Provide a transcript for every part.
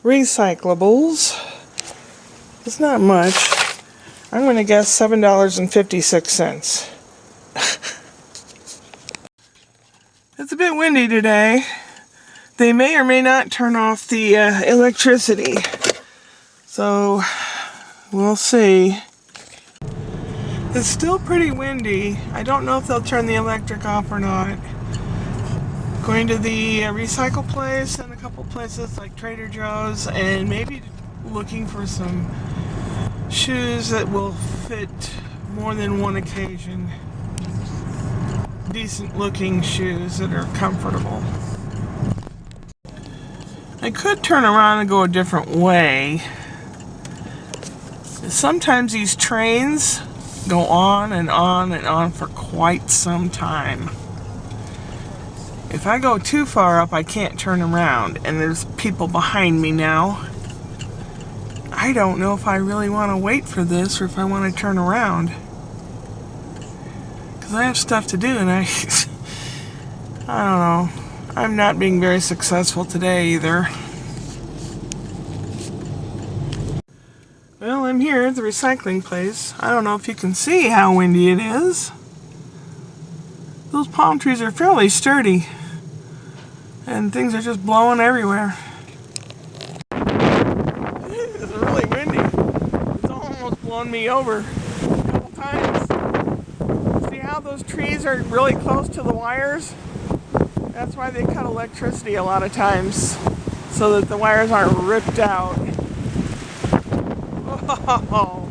recyclables. It's not much. I'm going to guess $7.56. It's a bit windy today. They may or may not turn off the electricity. So, we'll see. It's still pretty windy. I don't know if they'll turn the electric off or not. Going to the recycle place and a couple places like Trader Joe's, and maybe looking for some shoes that will fit more than one occasion. Decent looking shoes that are comfortable. I could turn around and go a different way. Sometimes these trains go on and on and on for quite some time. If I go too far up, I can't turn around, and there's people behind me now. I don't know if I really want to wait for this or if I want to turn around. Because I have stuff to do, and I don't know. I'm not being very successful today either. Well, I'm here at the recycling place. I don't know if you can see how windy it is. Those palm trees are fairly sturdy, and things are just blowing everywhere. It's really windy. It's almost blown me over a couple times. See how those trees are really close to the wires? That's why they cut electricity a lot of times, so that the wires aren't ripped out. Oh.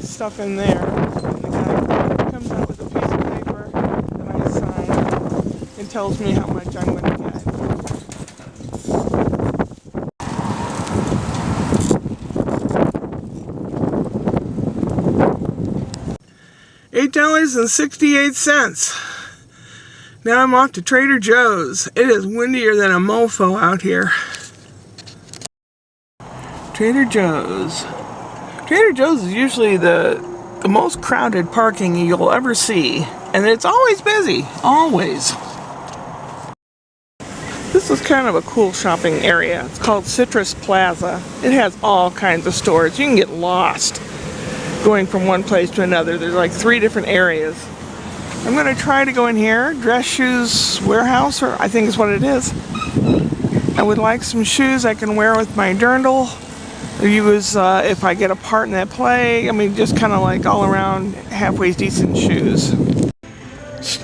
Stuff in there, and the guy comes out with a piece of paper that I sign and tells me how much I'm going to get. $8.68. Now I'm off to Trader Joe's. It is windier than a mofo out here. Trader Joe's. Trader Joe's is usually the most crowded parking you'll ever see, and it's always busy, always. This is kind of a cool shopping area. It's called Citrus Plaza. It has all kinds of stores. You can get lost going from one place to another. There's like 3 different areas. I'm going to try to go in here, Dress Shoes Warehouse, or I think is what it is. I would like some shoes I can wear with my dirndl. Use if I get a part in that play. I mean, just kind of like all around halfway decent shoes.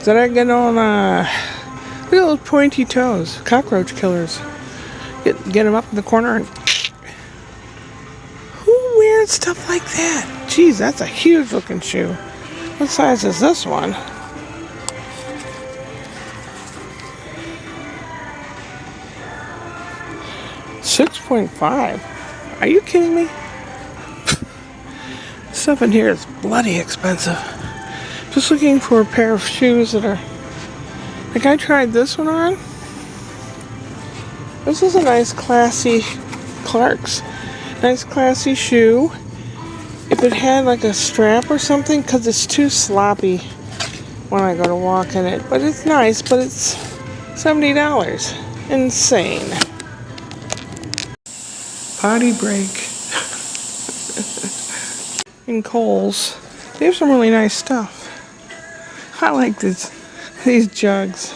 Did I get on look at those pointy toes, cockroach killers. Get them up in the corner. And who wears stuff like that? Jeez, that's a huge looking shoe. What size is this one? $6.5. Are you kidding me? Stuff in here is bloody expensive. Just looking for a pair of shoes that are... Like, I tried this one on. This is a nice classy Clark's. Nice classy shoe. If it had like a strap or something, because it's too sloppy when I go to walk in it. But it's nice, but it's $70. Insane. Potty break. In Kohl's. They have some really nice stuff. I like these jugs.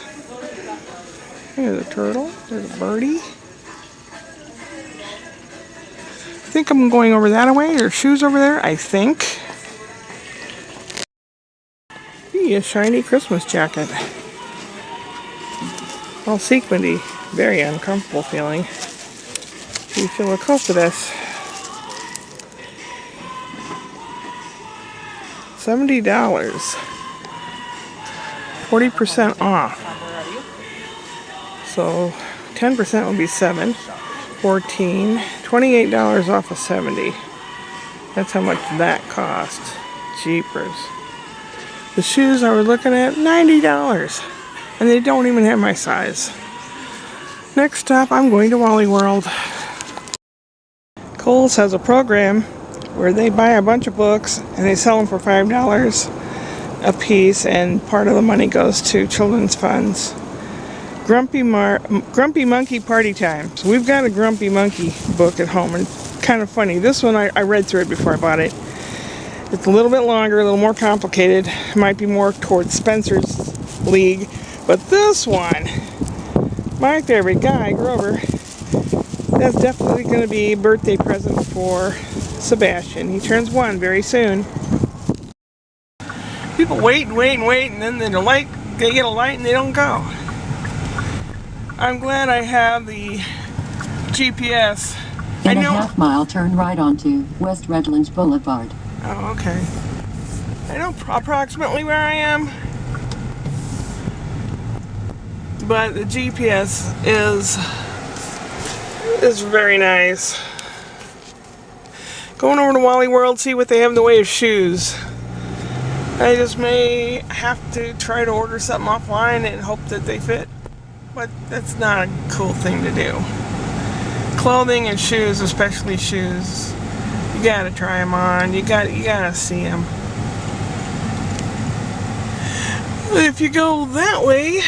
There's a turtle. There's a birdie. I think I'm going over that way. There's shoes over there, I think. Ooh, a shiny Christmas jacket. All sequiny. Very uncomfortable feeling. You feel close to this. $70. 40% off. So 10% will be 7. 14. $28 off of 70. That's how much that cost. Jeepers. The shoes I was looking at, $90. And they don't even have my size. Next stop, I'm going to Wally World. Kohl's has a program where they buy a bunch of books and they sell them for $5. a piece, and part of the money goes to children's funds. Grumpy Monkey Party Time. So we've got a Grumpy Monkey book at home, and kind of funny. This one I read through it before I bought it. It's a little bit longer, a little more complicated. It might be more towards Spencer's league, but this one, my favorite guy, Grover, that's definitely going to be a birthday present for Sebastian. He turns 1 very soon. People wait and wait and wait, and then they get a light and they don't go. I'm glad I have the GPS. In a half-mile, turn right onto West Redlands Boulevard. Oh, okay. I know approximately where I am, but the GPS is very nice. Going over to Wally World, see what they have in the way of shoes. I just may have to try to order something offline and hope that they fit, but that's not a cool thing to do. Clothing and shoes, especially shoes, you gotta try them on. You gotta see them. If you go that way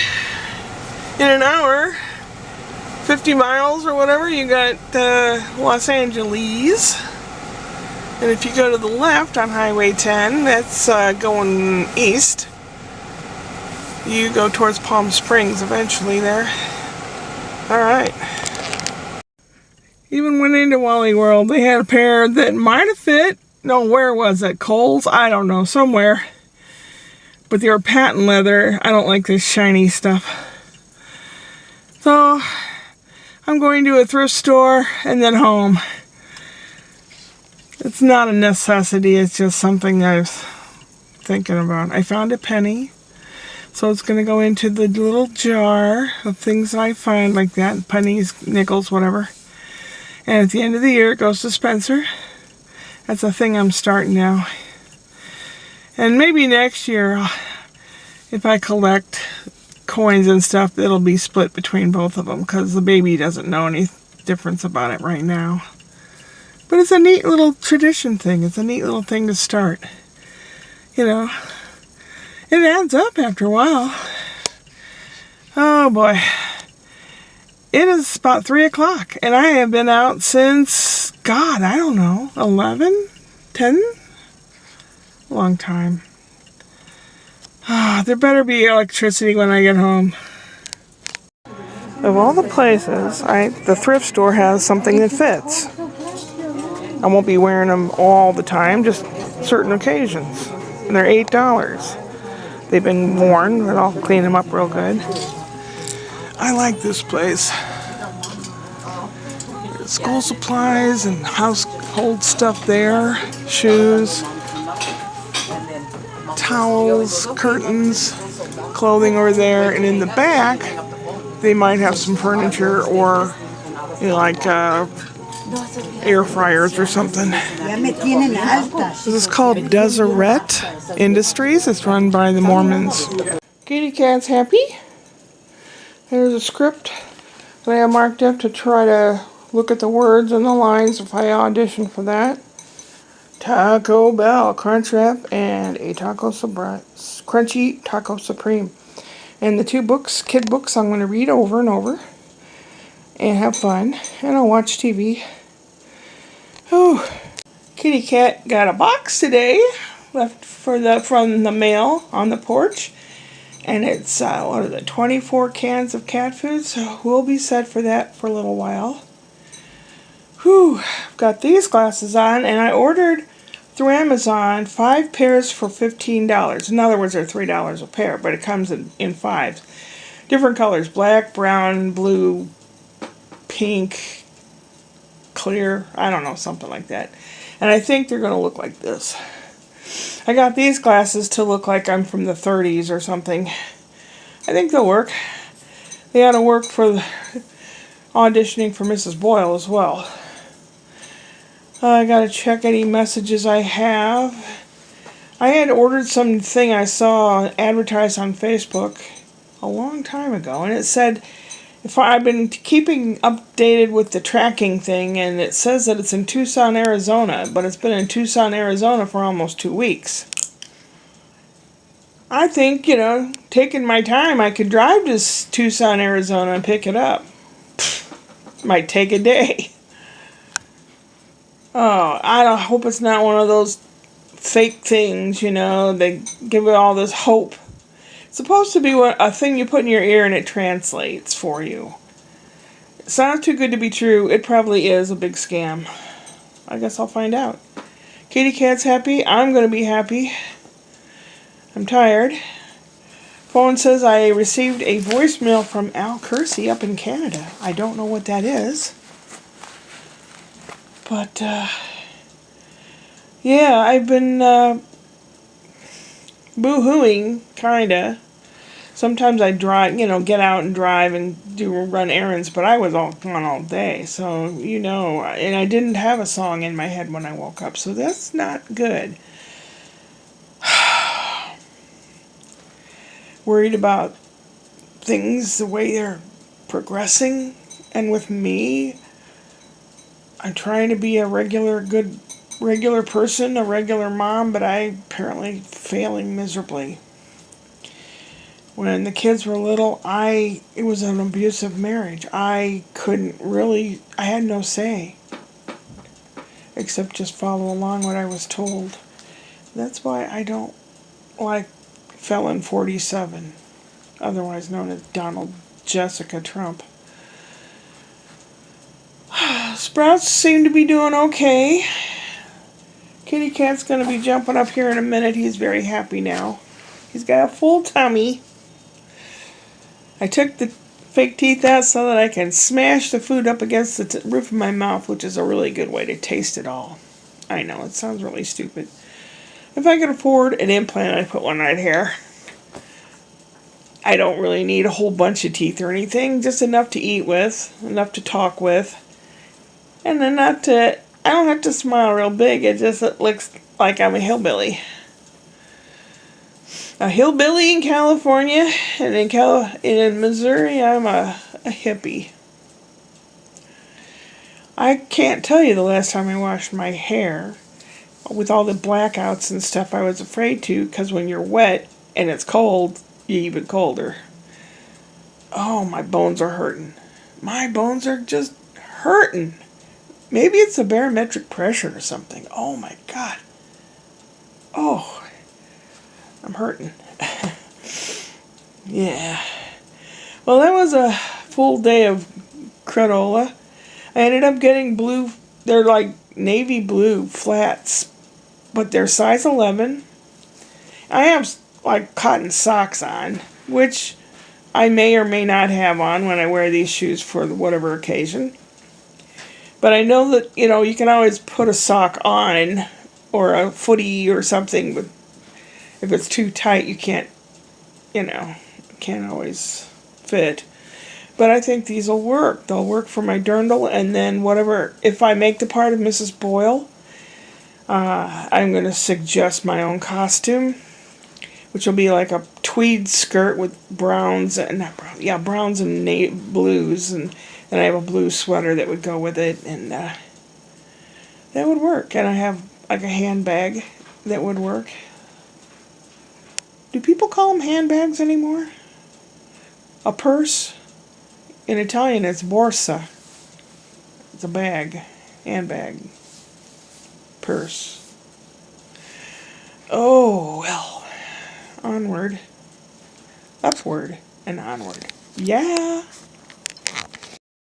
in an hour, 50 miles or whatever, you got Los Angeles. And if you go to the left on Highway 10, that's going east. You go towards Palm Springs eventually there. Alright. Even went into Wally World. They had a pair that might have fit. No, where was it? Kohl's? I don't know. Somewhere. But they were patent leather. I don't like this shiny stuff. So, I'm going to a thrift store and then home. It's not a necessity. It's just something I was thinking about. I found a penny. So it's going to go into the little jar of things I find like that. Pennies, nickels, whatever. And at the end of the year, it goes to Spencer. That's a thing I'm starting now. And maybe next year, if I collect coins and stuff, it'll be split between both of them, because the baby doesn't know any difference about it right now. But it's a neat little tradition thing. It's a neat little thing to start. You know, it adds up after a while. Oh boy. It is about 3 o'clock, and I have been out since, God, I don't know, 11? 10? Long time. There better be electricity when I get home. Of all the places, the thrift store has something that fits. I won't be wearing them all the time, just certain occasions. And they're $8. They've been worn, but I'll clean them up real good. I like this place. School supplies and household stuff there. Shoes, towels, curtains, clothing over there. And in the back, they might have some furniture or, you know, like air fryers or something. This is called Deseret Industries. It's run by the Mormons. Kitty Cat's happy. There's a script that I have marked up to try to look at the words and the lines if I audition for that. Taco Bell, Crunch Wrap, and a Crunchy Taco Supreme. And the 2 books, kid books, I'm going to read over and over and have fun. And I'll watch TV. Oh, Kitty Cat got a box today left from the mail on the porch. And it's, 24 cans of cat food, so we'll be set for that for a little while. Whew, I've got these glasses on, and I ordered through Amazon 5 pairs for $15. In other words, they're $3 a pair, but it comes in 5s. Different colors, black, brown, blue, pink, clear, I don't know, something like that. And I think they're going to look like this. I got these glasses to look like I'm from the 30s or something. I think they'll work. They ought to work for auditioning for Mrs. Boyle as well. I gotta check any messages I have. I had ordered something I saw advertised on Facebook a long time ago, and it said, I've been keeping updated with the tracking thing, and it says that it's in Tucson, Arizona, but it's been in Tucson, Arizona for almost 2 weeks. I think, taking my time, I could drive to Tucson, Arizona and pick it up. Might take a day. Oh, I don't hope it's not one of those fake things, they give it all this hope. It's supposed to be a thing you put in your ear and it translates for you. It sounds too good to be true. It probably is a big scam. I guess I'll find out. Kitty Cat's happy. I'm going to be happy. I'm tired. Phone says I received a voicemail from Al Kersey up in Canada. I don't know what that is. But, yeah, I've been boo-hooing, kinda. Sometimes I drive, get out and drive and run errands, but I was gone all day, so, and I didn't have a song in my head when I woke up, so that's not good. Worried about things, the way they're progressing, and with me, I'm trying to be a regular person, a regular mom, but I apparently failing miserably. When the kids were little, it was an abusive marriage. I had no say, except just follow along what I was told. That's why I don't like Felon 47, otherwise known as Donald Jessica Trump. Sprouts seem to be doing okay. Kitty Cat's going to be jumping up here in a minute. He's very happy now. He's got a full tummy. I took the fake teeth out so that I can smash the food up against the roof of my mouth, which is a really good way to taste it all. I know, it sounds really stupid. If I could afford an implant, I'd put one right here. I don't really need a whole bunch of teeth or anything, just enough to eat with, enough to talk with, and then I don't have to smile real big, it looks like I'm a hillbilly. A hillbilly in California, and in Missouri, I'm a hippie. I can't tell you the last time I washed my hair. With all the blackouts and stuff, I was afraid to, because when you're wet and it's cold, you're even colder. Oh, my bones are hurting. My bones are just hurting. Maybe it's the barometric pressure or something. Oh my God. Oh, I'm hurting. Yeah. Well, that was a full day of granola. I ended up getting they're like navy blue flats, but they're size 11. I have like cotton socks on, which I may or may not have on when I wear these shoes for whatever occasion. But I know that, you can always put a sock on or a footie or something, but if it's too tight, you can't always fit. But I think these will work. They'll work for my dirndl, and then whatever, if I make the part of Mrs. Boyle, I'm going to suggest my own costume, which will be like a tweed skirt with browns and blues, and then I have a blue sweater that would go with it, and that would work. And I have like a handbag that would work. Do people call them handbags anymore? A purse? In Italian, it's borsa. It's a bag, handbag, purse. Oh, well, onward, upward, and onward. Yeah.